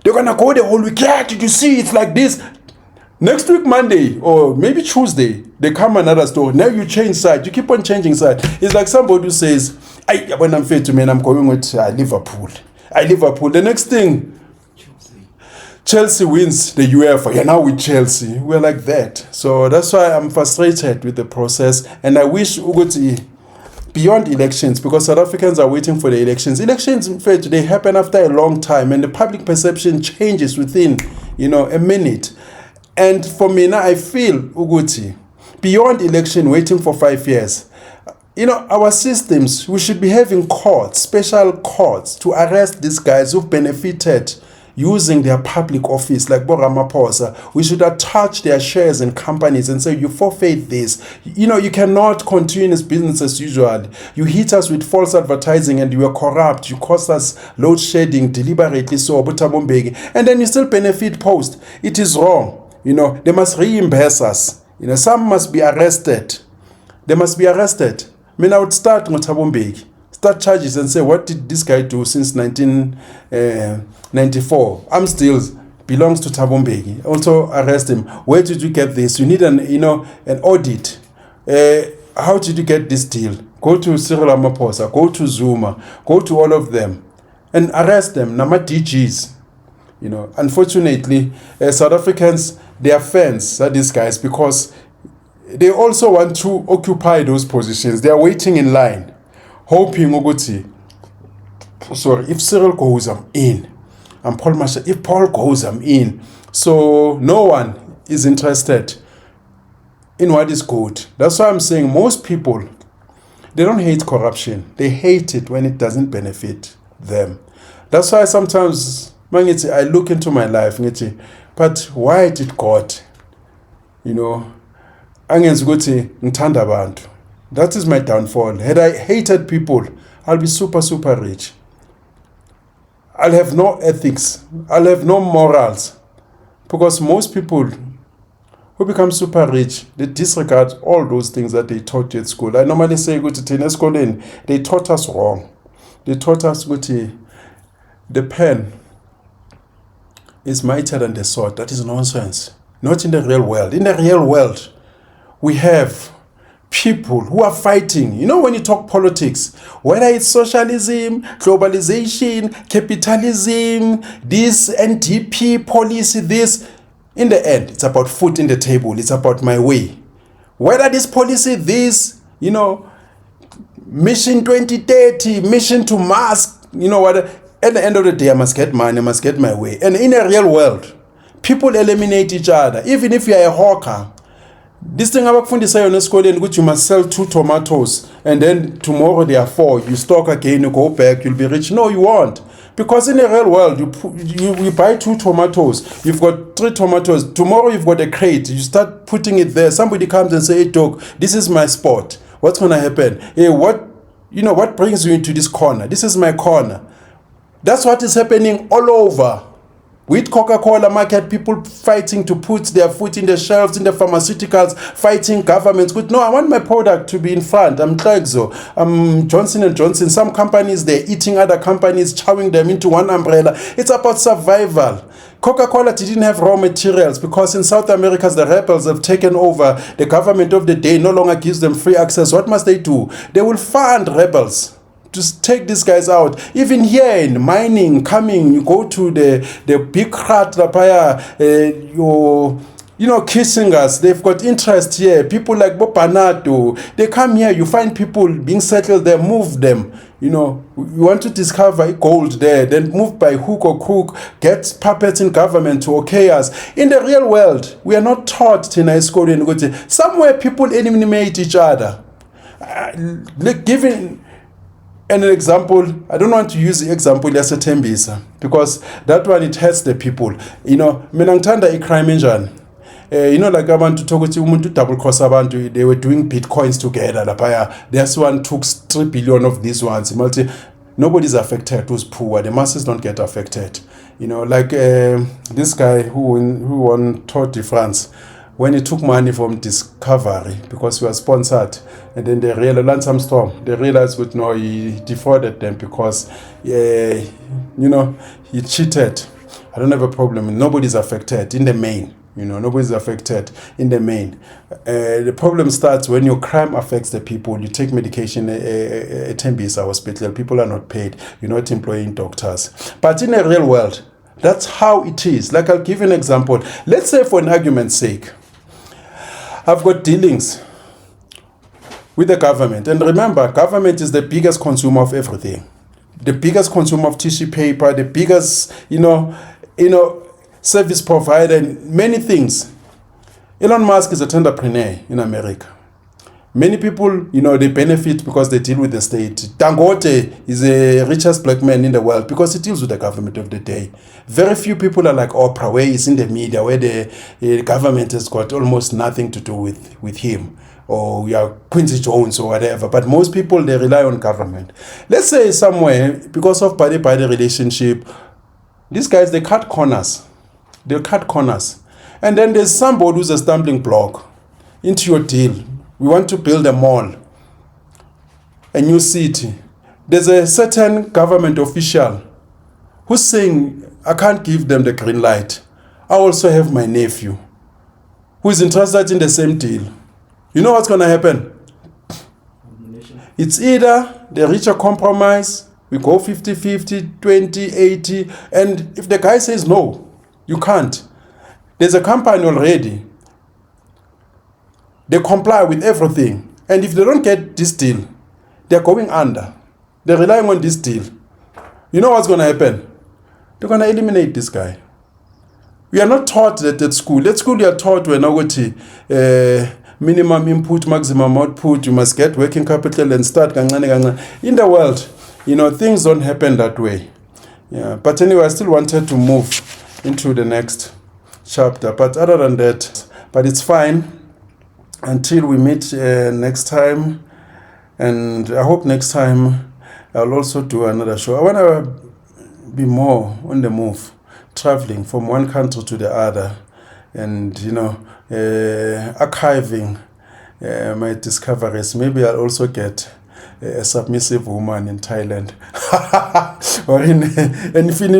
They're going to go the whole week. Yeah, did you see? It's like this. Next week, Monday, or maybe Tuesday, they come another story. Now you change side. You keep on changing side. It's like somebody who says, when I'm fair to me, I'm going with Liverpool. The next thing, Chelsea wins the UEFA. Yeah, now with Chelsea. We're like that. So that's why I'm frustrated with the process. And I wish Uguti, beyond elections, because South Africans are waiting for the elections. Elections, in fact, they happen after a long time, and the public perception changes within, a minute. And for me now, I feel, Uguti, beyond election, waiting for 5 years, our systems, we should be having courts, special courts, to arrest these guys who've benefited using their public office, like Bo Ramaphosa. We should attach their shares in companies and say, you forfeit this. You cannot continue as business as usual. You hit us with false advertising and you are corrupt. You cause us load shedding deliberately, so and then you still benefit post. It is wrong. They must reimburse us. Some must be arrested. They must be arrested. I would start with Thabo Mbeki. Start charges and say, what did this guy do since 1994? Still belongs to Thabo Mbeki. Also arrest him. Where did you get this? You need an audit. How did you get this deal? Go to Cyril Ramaphosa, go to Zuma, go to all of them and arrest them. Nama DGs. Unfortunately, South Africans, they are fans of these guys because they also want to occupy those positions. They are waiting in line, hoping Uguti. If Cyril goes, I'm in. And Paul Masha, if Paul goes, I'm in. So no one is interested in what is good. That's why I'm saying most people, they don't hate corruption. They hate it when it doesn't benefit them. That's why sometimes I look into my life, but why did God, that is my downfall. Had I hated people, I'll be super, super rich. I'll have no ethics. I'll have no morals. Because most people who become super rich, they disregard all those things that they taught you at school. I normally say, they taught us wrong. They taught us the pen is mightier than the sword. That is nonsense. Not in the real world. In the real world, we have people who are fighting. When you talk politics, whether it's socialism, globalization, capitalism, this NDP policy, this, in the end, it's about food in the table. It's about my way. Whether this policy, this, Mission 2030, mission to Mars, at the end of the day, I must get money, I must get my way. And in a real world, people eliminate each other. Even if you are a hawker, this thing about fundisa in school, which you must sell 2 tomatoes, and then tomorrow there are 4. You stock again, you go back, you'll be rich. No, you won't. Because in the real world, you buy 2 tomatoes, you've got 3 tomatoes. Tomorrow you've got a crate, you start putting it there. Somebody comes and say, hey, Doc, this is my spot. What's going to happen? Hey, what brings you into this corner? This is my corner. That's what is happening all over. With Coca-Cola market, people fighting to put their foot in the shelves, in the pharmaceuticals, fighting governments. No, I want my product to be in front. I'm Klexo. I'm Johnson & Johnson. Some companies, they're eating other companies, chowing them into one umbrella. It's about survival. Coca-Cola didn't have raw materials because in South America, the rebels have taken over. The government of the day no longer gives them free access. What must they do? They will fund rebels take these guys out. Even here in mining, coming, you go to the big krat kissing us. They've got interest here. People like Bopanato, they come here. You find people being settled there, move them. You want to discover gold there, then move by hook or crook, get puppets in government to okay us. In the real world, we are not taught somewhere people eliminate each other. Giving an example, I don't want to use the example as a Tembisa, because that one, it hurts the people. Mina ngithanda icrime enjani. Like abantu talk ukuthi umuntu double cross abantu, they were doing bitcoins together lapha. This one took 3 billion of these ones. Nobody's affected who's poor. The masses don't get affected. Like this guy who won Tour de France, when he took money from Discovery because he was sponsored, and then they realized, Lance Armstrong, they realized he defrauded them because he cheated. I don't have a problem. Nobody's affected in the main. Nobody's affected in the main. The problem starts when your crime affects the people. You take medication at Tembisa Hospital. People are not paid. You're not employing doctors. But in the real world, that's how it is. Like, I'll give you an example. Let's say, for an argument's sake, I've got dealings with the government. And remember, government is the biggest consumer of everything. The biggest consumer of tissue paper, the biggest, service provider, and many things. Elon Musk is a entrepreneur in America. Many people, they benefit because they deal with the state. Dangote is the richest black man in the world because he deals with the government of the day. Very few people are like Oprah, where he's in the media, where the government has got almost nothing to do with him. Or Quincy Jones or whatever. But most people, they rely on government. Let's say somewhere, because of party-party relationship, these guys, they cut corners. They'll cut corners. And then there's somebody who's a stumbling block into your deal. We want to build a mall, a new city. There's a certain government official who's saying, I can't give them the green light. I also have my nephew who is interested in the same deal. You know what's going to happen? It's either they reach a compromise, we go 50-50, 20-80, and if the guy says no, you can't. There's a company already. They comply with everything. And if they don't get this deal, they're going under. They're relying on this deal. You know what's going to happen? They're going to eliminate this guy. We are not taught that at school. At school, you are taught when minimum input, maximum output. You must get working capital and start. In the world, things don't happen that way. Yeah. But anyway, I still wanted to move into the next chapter. But other than that, but it's fine until we meet next time. And I hope next time I'll also do another show. I want to be more on the move, traveling from one country to the other, and archiving my discoveries. Maybe I'll also get a submissive woman in Thailand or in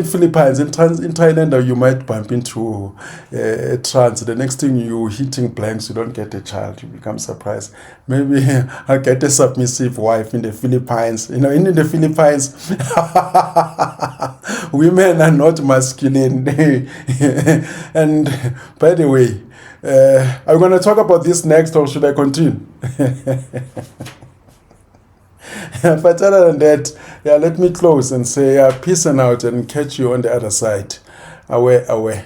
Philippines. In Thailand, you might bump into a trans. The next thing you're hitting blanks, you don't get a child. You become surprised. Maybe I'll get a submissive wife in the Philippines. In the Philippines, women are not masculine. And by the way, I'm going to talk about this next, or should I continue? But other than that, let me close and say peace and out, and catch you on the other side. Away.